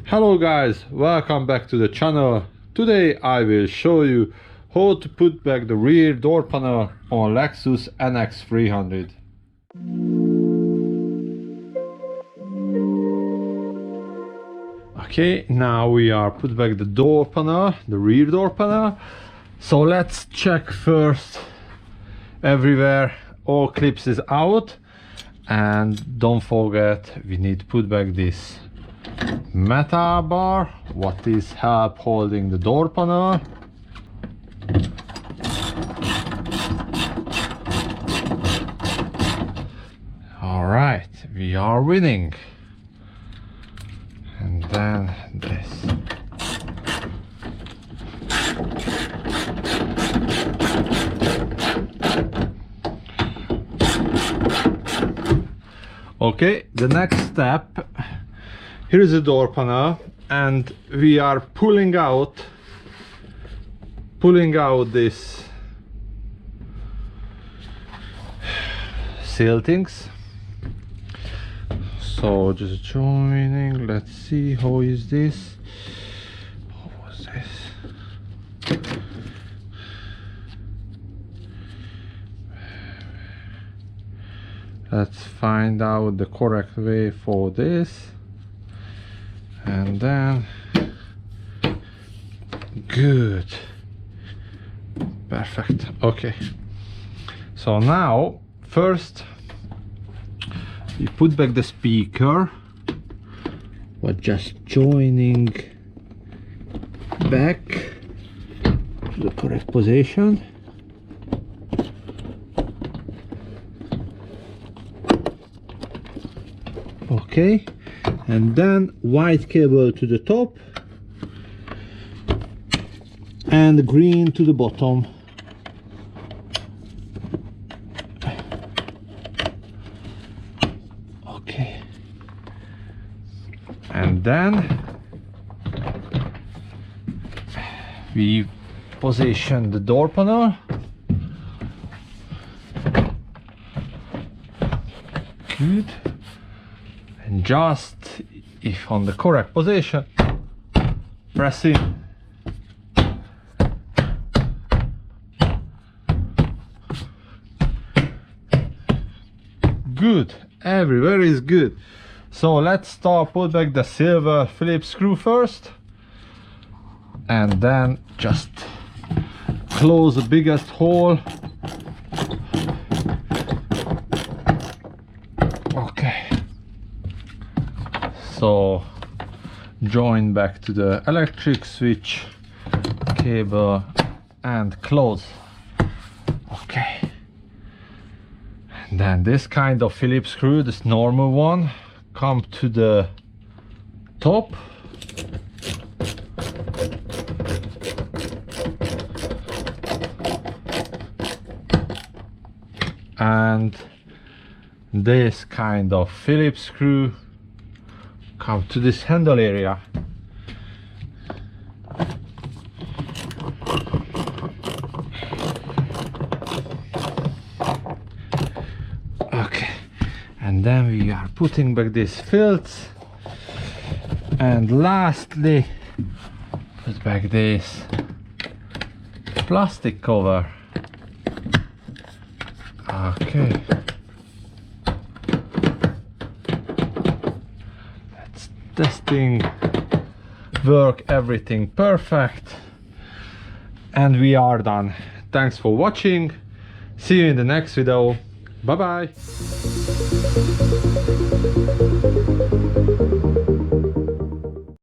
Hello guys, welcome back to the channel. Today I will show you how to put back the rear door panel on Lexus NX 300. Okay, now we are put back the door panel, the rear door panel. So let's check first everywhere all clips is out, and don't forget we need to put back this metal bar what is help holding the door panel. All right, we are winning. And then this. Okay, the next step, here is the door panel, and we are pulling out this seal things. So just joining, let's see how is this. How was this? Let's find out the correct way for this. And then good, perfect. Okay, so now first we put back the speaker, but just joining back to the correct position. Okay, and then white cable to the top and green to the bottom. Okay, and then we position the door panel. Good. And just if on the correct position, press in. Good, everywhere is good. So let's start put back the silver Phillips screw first, and then just close the biggest hole. Okay. So join back to the electric switch cable and close. Okay, and then this kind of Phillips screw, this normal one, come to the top. And this kind of Phillips screw come to this handle area. Okay, and then we are putting back these filts, and lastly put back this plastic cover. Okay, testing work, everything perfect, and we are done. Thanks for watching, see you in the next video. Bye bye.